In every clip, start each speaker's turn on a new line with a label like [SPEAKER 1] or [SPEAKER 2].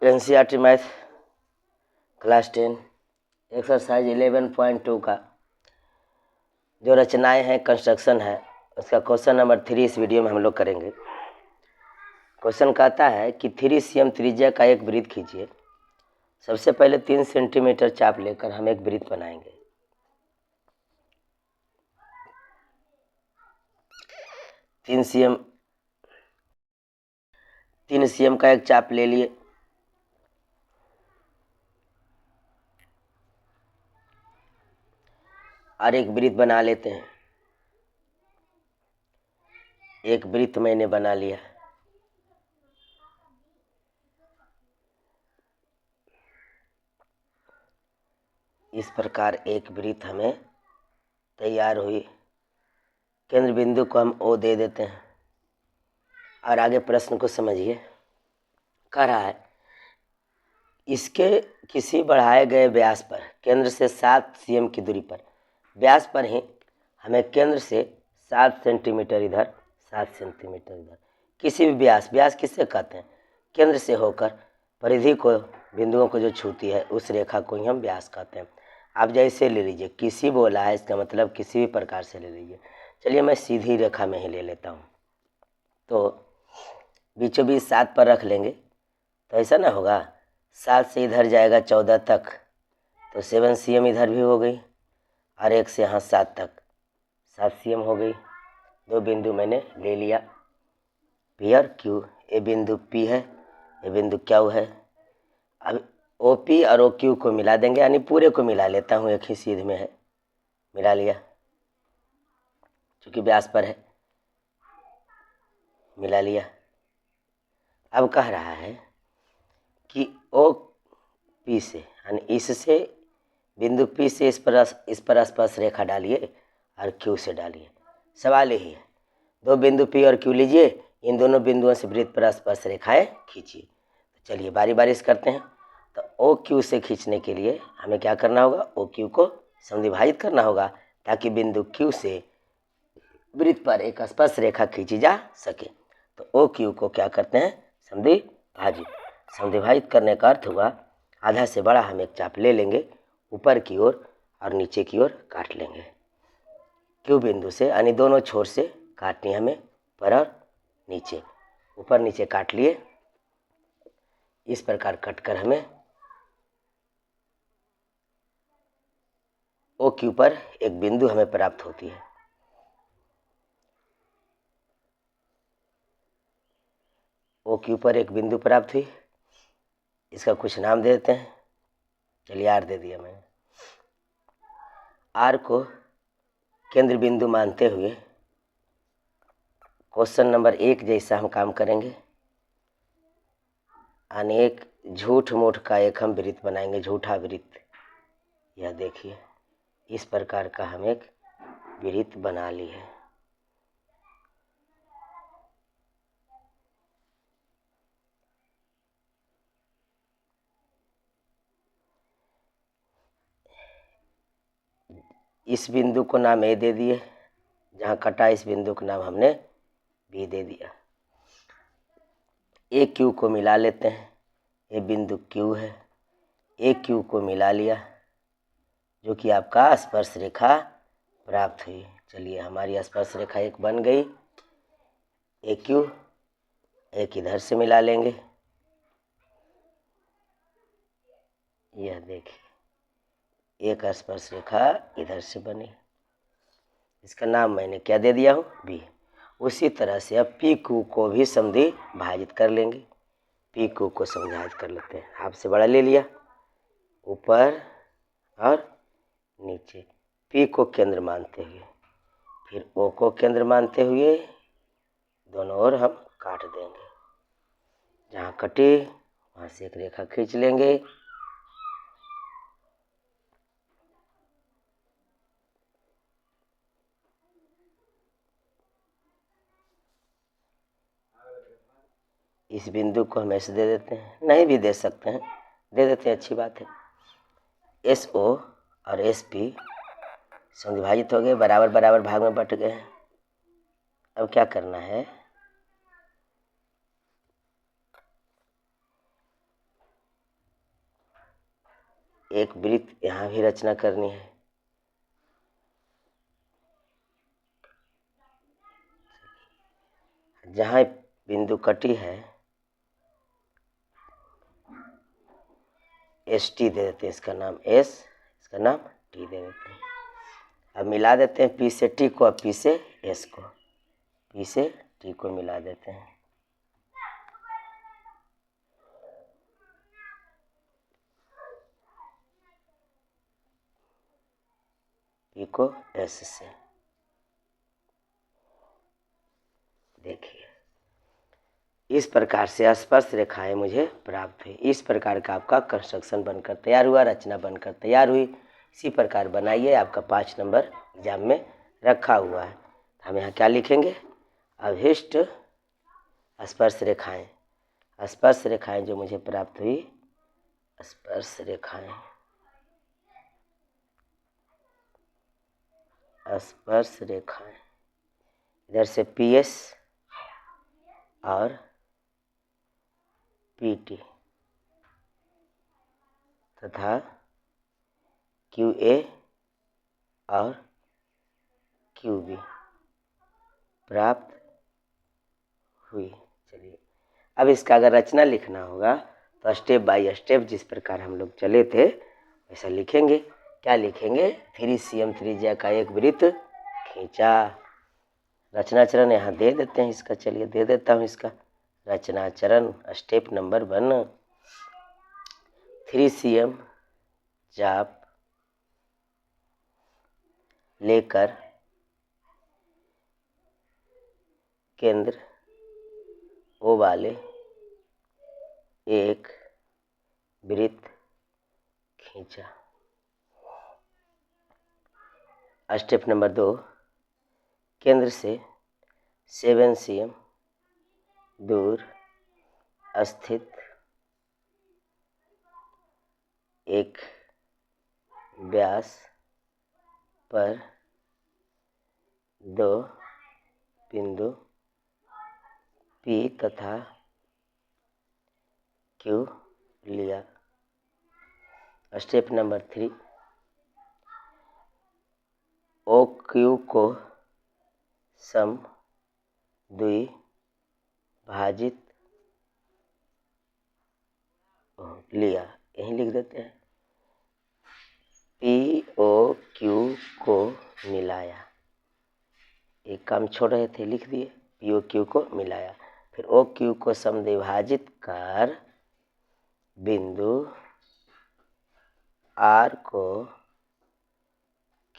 [SPEAKER 1] NCERT math class 10 exercise 11.2 का जो रचनाएं हैं, कंस्ट्रक्शन है, उसका क्वेश्चन नंबर 3 इस वीडियो में हम लोग करेंगे। क्वेश्चन कहता है कि 3 cm त्रिज्या का एक वृत्त खींचिए। सबसे पहले 3 सेंटीमीटर चाप लेकर हम एक वृत्त बनाएंगे। तीन सीएम का एक चाप ले लिए। और एक वृत्त बना लेते हैं। एक वृत्त मैंने बना लिया। इस प्रकार एक वृत्त हमें तैयार हुई। केंद्र बिंदु को हम O दे देते हैं। और आगे प्रश्न को समझिए। कह रहा है इसके किसी बढ़ाए गए व्यास पर केंद्र से 7 cm की दूरी पर, व्यास पर ही हमें केंद्र से 7 सेंटीमीटर इधर 7 सेंटीमीटर इधर, किसी भी व्यास किससे कहते हैं? केंद्र से होकर परिधि को, बिंदुओं को जो छूती है उस रेखा को ही हम व्यास कहते हैं। आप जैसे ले लीजिए, किसी बोला है इसका मतलब किसी भी प्रकार से ले लीजिए। चलिए मैं सीधी रेखा में ही ले लेता हूँ। तो बीचों बीच 7 पर रख लेंगे तो ऐसा ना होगा, 7 से इधर जाएगा 14 तक, तो 7 cm इधर भी हो गई और एक से यहाँ 7 तक 7 cm हो गई। दो बिंदु मैंने ले लिया, P और Q। ये बिंदु P है, ये बिंदु Q है। अब OP और OQ को मिला देंगे, यानी पूरे को मिला लेता हूँ, एक ही सीध में है, मिला लिया क्योंकि व्यास पर है, मिला लिया। अब कह रहा है कि OP से, यानी इससे बिंदु P से इस पर स्पर्श रेखा डालिए और Q से डालिए। सवाल यही है, दो बिंदु P और Q लीजिए, इन दोनों बिंदुओं से वृत्त पर स्पर्श रेखाएं खींचिए। तो चलिए बारी बारी से करते हैं। तो OQ से खींचने के लिए हमें क्या करना होगा? OQ को समद्विभाजित करना होगा ताकि बिंदु Q से वृत्त पर एक स्पर्श रेखा खींची जा सके। तो OQ को क्या करते हैं? समद्विभाजित। समद्विभाजित करने का अर्थ हुआ आधा से बड़ा हम एक चाप ले लेंगे, ऊपर की ओर और नीचे की ओर काट लेंगे। Q बिंदु से, यानी दोनों छोर से काटनी हमें, ऊपर और नीचे, ऊपर नीचे काट लिए। इस प्रकार कटकर हमें OQ पर एक बिंदु हमें प्राप्त होती है। OQ पर एक बिंदु प्राप्त हुई, इसका कुछ नाम दे देते हैं। चलिए R दे दिया मैंने। R को केंद्र बिंदु मानते हुए क्वेश्चन नंबर 1 जैसा हम काम करेंगे। अनेक झूठ मूठ का एक हम वृत्त बनाएंगे, झूठा वृत्त। यह देखिए, इस प्रकार का हम एक वृत्त बना ली है। इस बिंदु को नाम A दे दिए, जहाँ कटा इस बिंदु का नाम हमने B दे दिया। AQ को मिला लेते हैं, ये बिंदु Q है। AQ को मिला लिया, जो कि आपका स्पर्श रेखा प्राप्त हुई। चलिए हमारी स्पर्श रेखा एक बन गई। AQ एक इधर से मिला लेंगे, यह देखिए एक स्पर्श रेखा इधर से बनी, इसका नाम मैंने क्या दे दिया हूँ? B। उसी तरह से अब PQ को भी समद्विभाजित कर लेंगे। PQ को समद्विभाजित कर लेते हैं, आपसे बड़ा ले लिया, ऊपर और नीचे। P को केंद्र मानते हुए, फिर O को केंद्र मानते हुए दोनों ओर हम काट देंगे। जहाँ कटे वहाँ से एक रेखा खींच लेंगे। इस बिंदु को हम ऐसे दे देते हैं, नहीं भी दे सकते हैं, दे देते हैं, अच्छी बात है। SO और SP समद्विभाजित हो गए, बराबर बराबर भाग में बट गए। अब क्या करना है? एक वृत्त यहाँ भी रचना करनी है। जहाँ बिंदु कटी है एस टी दे देते हैं, इसका नाम एस, इसका नाम टी दे देते हैं। अब मिला देते हैं पी से टी को, अब पी से एस को, पी से टी को मिला देते हैं। पी को एस से, देखिए इस प्रकार से स्पर्श रेखाएं मुझे प्राप्त हुई। इस प्रकार का आपका कंस्ट्रक्शन बनकर तैयार हुआ, रचना बनकर तैयार हुई। इसी प्रकार बनाइए, आपका 5 नंबर एग्जाम में रखा हुआ है। हम यहाँ क्या लिखेंगे? अभिष्ट स्पर्श रेखाएं, स्पर्श रेखाएं जो मुझे प्राप्त हुई, स्पर्श रेखाएं, स्पर्श रेखाएं, इधर से पी एस और पी टी तथा क्यू ए और क्यू बी प्राप्त हुई। चलिए अब इसका अगर रचना लिखना होगा तो स्टेप बाय स्टेप जिस प्रकार हम लोग चले थे वैसा लिखेंगे। क्या लिखेंगे? 3cm त्रिज्या का एक वृत्त खींचा। रचनाचरण यहाँ दे देते हैं इसका, चलिए दे देता हूँ इसका रचनाचरण। स्टेप नंबर 1, 3cm चाप लेकर केंद्र ओ वाले एक वृत्त खींचा। स्टेप नंबर 2, केंद्र से 7 cm दूर स्थित एक व्यास पर 2 बिंदु P तथा Q लिया। स्टेप नंबर 3, OQ को सम द्विभाजित लिया, यहीं लिख देते हैं। POQ को मिलाया, एक काम छोड़ रहे थे, लिख दिए। POQ को मिलाया, फिर OQ को समद्विभाजित कर बिंदु R को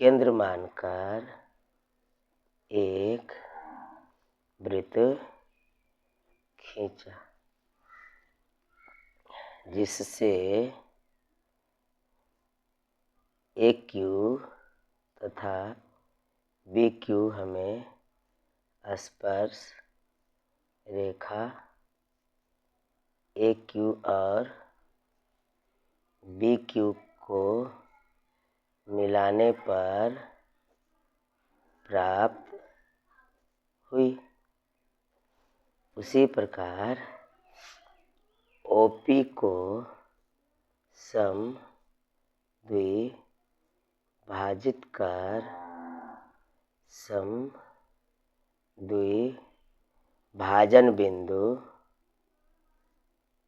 [SPEAKER 1] केंद्र मानकर एक वृत्त खींचा, जिससे AQ तथा BQ हमें स्पर्श रेखा AQ और BQ को मिलाने पर प्राप्त हुई। उसी प्रकार OP को सम द्विभाजित कर सम द्विभाजन बिंदु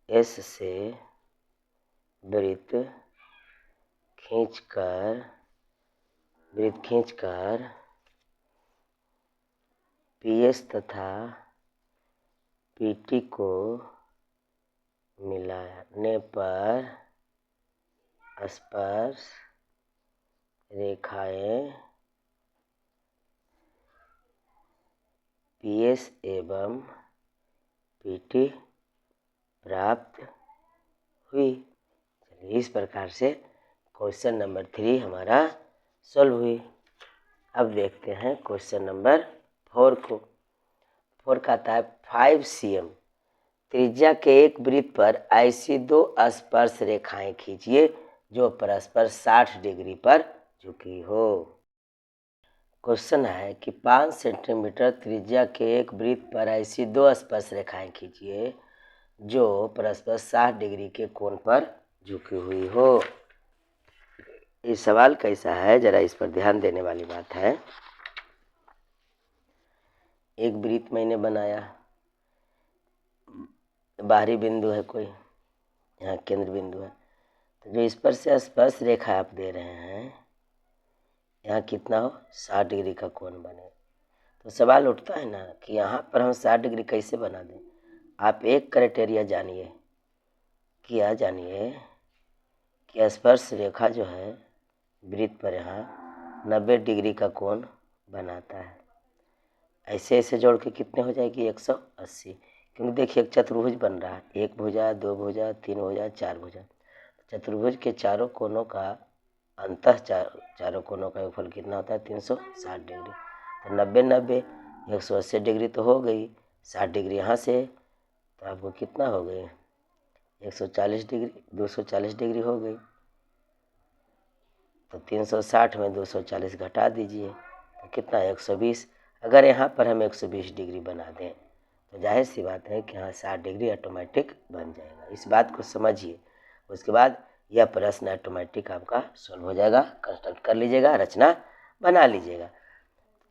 [SPEAKER 1] S से वृत्त खींचकर PS तथा PT को मिलाने पर स्पर्श रेखाएं PS एवं PT प्राप्त हुई। चलिए इस प्रकार से क्वेश्चन नंबर 3 हमारा सॉल्व हुई। अब देखते हैं क्वेश्चन नंबर 4 को। 4 कहता है 5 cm त्रिज्या के एक वृत्त पर ऐसी 2 स्पर्श रेखाएं खींचिए जो परस्पर 60 डिग्री पर झुकी हो। क्वेश्चन है कि 5 सेंटीमीटर त्रिज्या के एक वृत्त पर ऐसी 2 स्पर्श रेखाएं खींचिए जो परस्पर 60 डिग्री के कोण पर झुकी हुई हो। ये सवाल कैसा है, जरा इस पर ध्यान देने वाली बात है। एक वृत्त मैंने बनाया, बाहरी बिंदु है कोई, यहाँ केंद्र बिंदु है, तो जो इस पर से स्पर्श रेखा आप दे रहे हैं, यहाँ कितना हो 60 डिग्री का कोण बने। तो सवाल उठता है ना कि यहाँ पर हम 60 डिग्री कैसे बना दें। आप एक क्राइटेरिया जानिए कि स्पर्श रेखा जो है वृत्त पर यहाँ 90 डिग्री का कोण बनाता है। ऐसे ऐसे जोड़ के कितने हो जाएगी 180, क्योंकि देखिए एक चतुर्भुज बन रहा है, एक भुजा, दो भुजा, तीन भुजा, चार भुजा। चतुर्भुज के चारों कोनों का अंतः चारों कोनों का योगफल कितना होता है 360 डिग्री। तो 90 90 180 डिग्री तो हो गई, 60 डिग्री यहाँ से, तो आपको कितना हो गई 140 डिग्री, 240 डिग्री हो गई। तो 360 में 240 घटा दीजिए तो कितना 120। अगर यहाँ पर हम 120 डिग्री बना दें तो जाहिर सी बात है कि यहाँ 60 डिग्री ऑटोमेटिक बन जाएगा। इस बात को समझिए, उसके बाद यह प्रश्न ऑटोमेटिक आपका सॉल्व हो जाएगा। कंस्ट्रक्ट कर लीजिएगा, रचना बना लीजिएगा।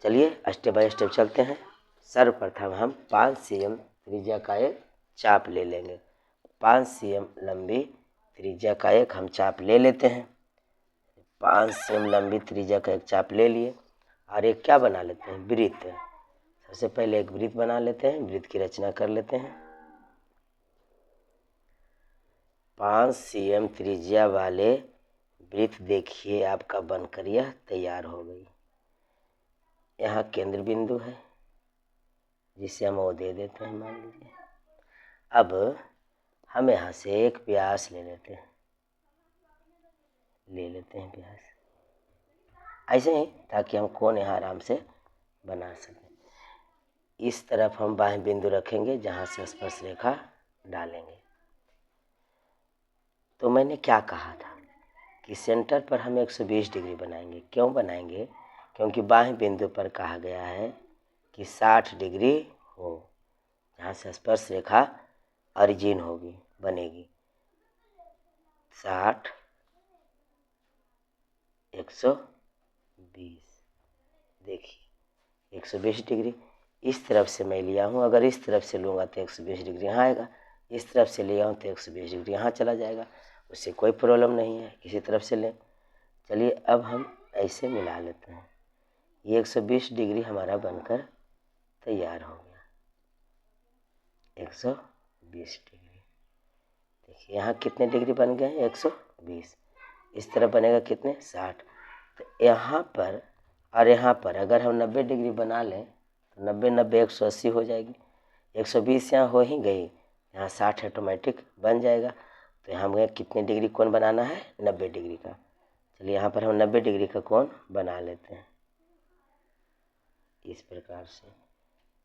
[SPEAKER 1] चलिए स्टेप बाय स्टेप चलते हैं। सर्वप्रथम हम 5 cm त्रिज्या का एक चाप ले लेंगे। 5 cm लंबी त्रिज्या का एक हम चाप ले लेते हैं। 5 cm लंबी त्रिज्या का एक चाप ले लिए और एक क्या बना लेते हैं, वृत्त। सबसे पहले एक वृत्त बना लेते हैं, वृत्त की रचना कर लेते हैं। 5 cm त्रिज्या वाले वृत्त देखिए आपका बनकर यह तैयार हो गई। यहाँ केंद्र बिंदु है जिसे हम ओ दे देते हैं, मान लीजिए। अब हम यहाँ से एक व्यास ले लेते हैं व्यास, ऐसे ही, ताकि हम कोण यहाँ आराम से बना सकें। इस तरफ हम बाह्य बिंदु रखेंगे जहाँ से स्पर्श रेखा डालेंगे। तो मैंने क्या कहा था कि सेंटर पर हम 120 डिग्री बनाएंगे। क्यों बनाएंगे? क्योंकि बाह्य बिंदु पर कहा गया है कि 60 डिग्री हो, जहाँ से स्पर्श रेखा ओरिजिन होगी, बनेगी। 60 120, देखिए 120 डिग्री इस तरफ से मैं लिया हूँ। अगर इस तरफ से लूँगा तो 120 डिग्री यहाँ आएगा, इस तरफ से लिया हूँ तो 120 डिग्री यहाँ चला जाएगा, उससे कोई प्रॉब्लम नहीं है, किसी तरफ से लें। चलिए अब हम ऐसे मिला लेते हैं। ये 120 डिग्री हमारा बनकर तैयार हो गया। 120 डिग्री, देखिए यहाँ कितने डिग्री बन गए हैं 120। इस तरफ बनेगा कितने 60। तो यहाँ पर और यहाँ पर अगर हम 90 डिग्री बना लें तो 90 90 180 हो जाएगी। 120 यहाँ हो ही गई, यहाँ 60 ऑटोमेटिक बन जाएगा। तो यहाँ हमें कितने डिग्री कोण बनाना है 90 डिग्री का। चलिए यहाँ पर हम 90 डिग्री का कोण बना लेते हैं। इस प्रकार से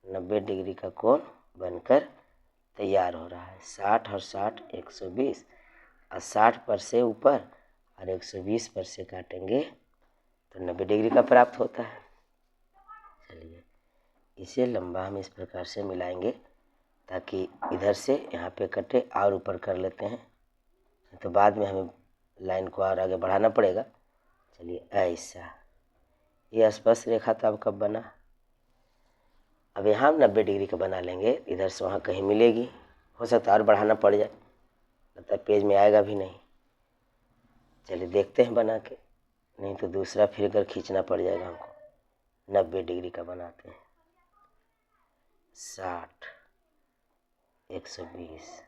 [SPEAKER 1] 90 डिग्री का कोण बनकर तैयार हो रहा है। 60 और 60 120, और 60 पर से ऊपर और 120 पर से काटेंगे तो 90 डिग्री का प्राप्त होता है। चलिए इसे लंबा हम इस प्रकार से मिलाएंगे ताकि इधर से यहाँ पे कटे और ऊपर कर लेते हैं, तो बाद में हमें लाइन को और आगे बढ़ाना पड़ेगा। चलिए ऐसा, ये स्पर्श रेखा तो अब कब बना। अब यहाँ 90 डिग्री का बना लेंगे, इधर से वहाँ कहीं मिलेगी, हो सकता है और बढ़ाना पड़ जाए, मतलब पेज में आएगा भी नहीं। चलिए देखते हैं बना के, नहीं तो दूसरा फिगर खींचना पड़ जाएगा हमको। 90 डिग्री का बनाते हैं। 60 120,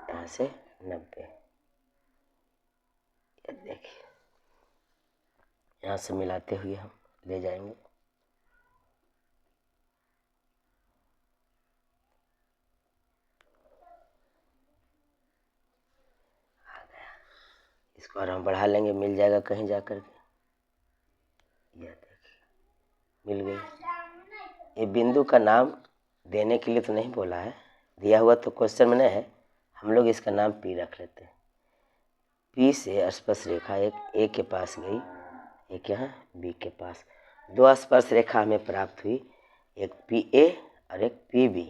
[SPEAKER 1] यहाँ से 90, ये देखिए यहाँ से मिलाते हुए हम ले जाएंगे। आ गया, इसको और हम बढ़ा लेंगे, मिल जाएगा कहीं जा कर के। यह देखिए मिल गई। ये बिंदु का नाम देने के लिए तो नहीं बोला है, दिया हुआ तो क्वेश्चन में नहीं है, हम लोग इसका नाम पी रख लेते हैं। पी से स्पर्श रेखा एक ए के पास गई, एक यहाँ बी के पास। दो स्पर्श रेखा हमें प्राप्त हुई, एक पी ए और एक पी बी।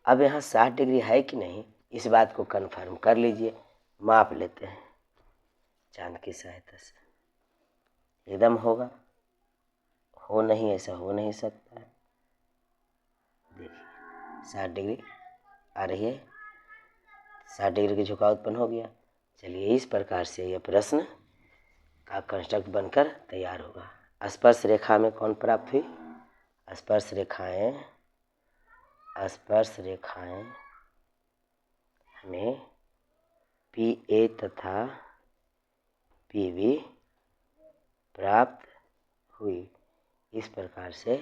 [SPEAKER 1] अब यहाँ 60 डिग्री है कि नहीं, इस बात को कन्फर्म कर लीजिए। माप लेते हैं। चांद की सहायता से एकदम होगा, हो नहीं ऐसा हो नहीं सकता है। देखिए 60 डिग्री आ रही है, 60 डिग्री की झुकाव उत्पन्न हो गया। चलिए इस प्रकार से यह प्रश्न का कंस्ट्रक्ट बनकर तैयार होगा। स्पर्श रेखा में कौन प्राप्त हुई? स्पर्श रेखाएं हमें PA तथा PB प्राप्त हुई। इस प्रकार से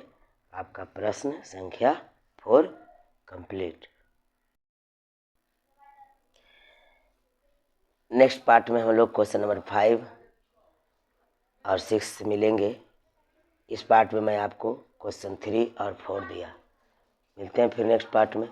[SPEAKER 1] आपका प्रश्न संख्या 4 कंप्लीट। नेक्स्ट पार्ट में हम लोग क्वेश्चन नंबर 5 और 6 मिलेंगे। इस पार्ट में मैं आपको क्वेश्चन 3 और 4 दिया। मिलते हैं फिर नेक्स्ट पार्ट में।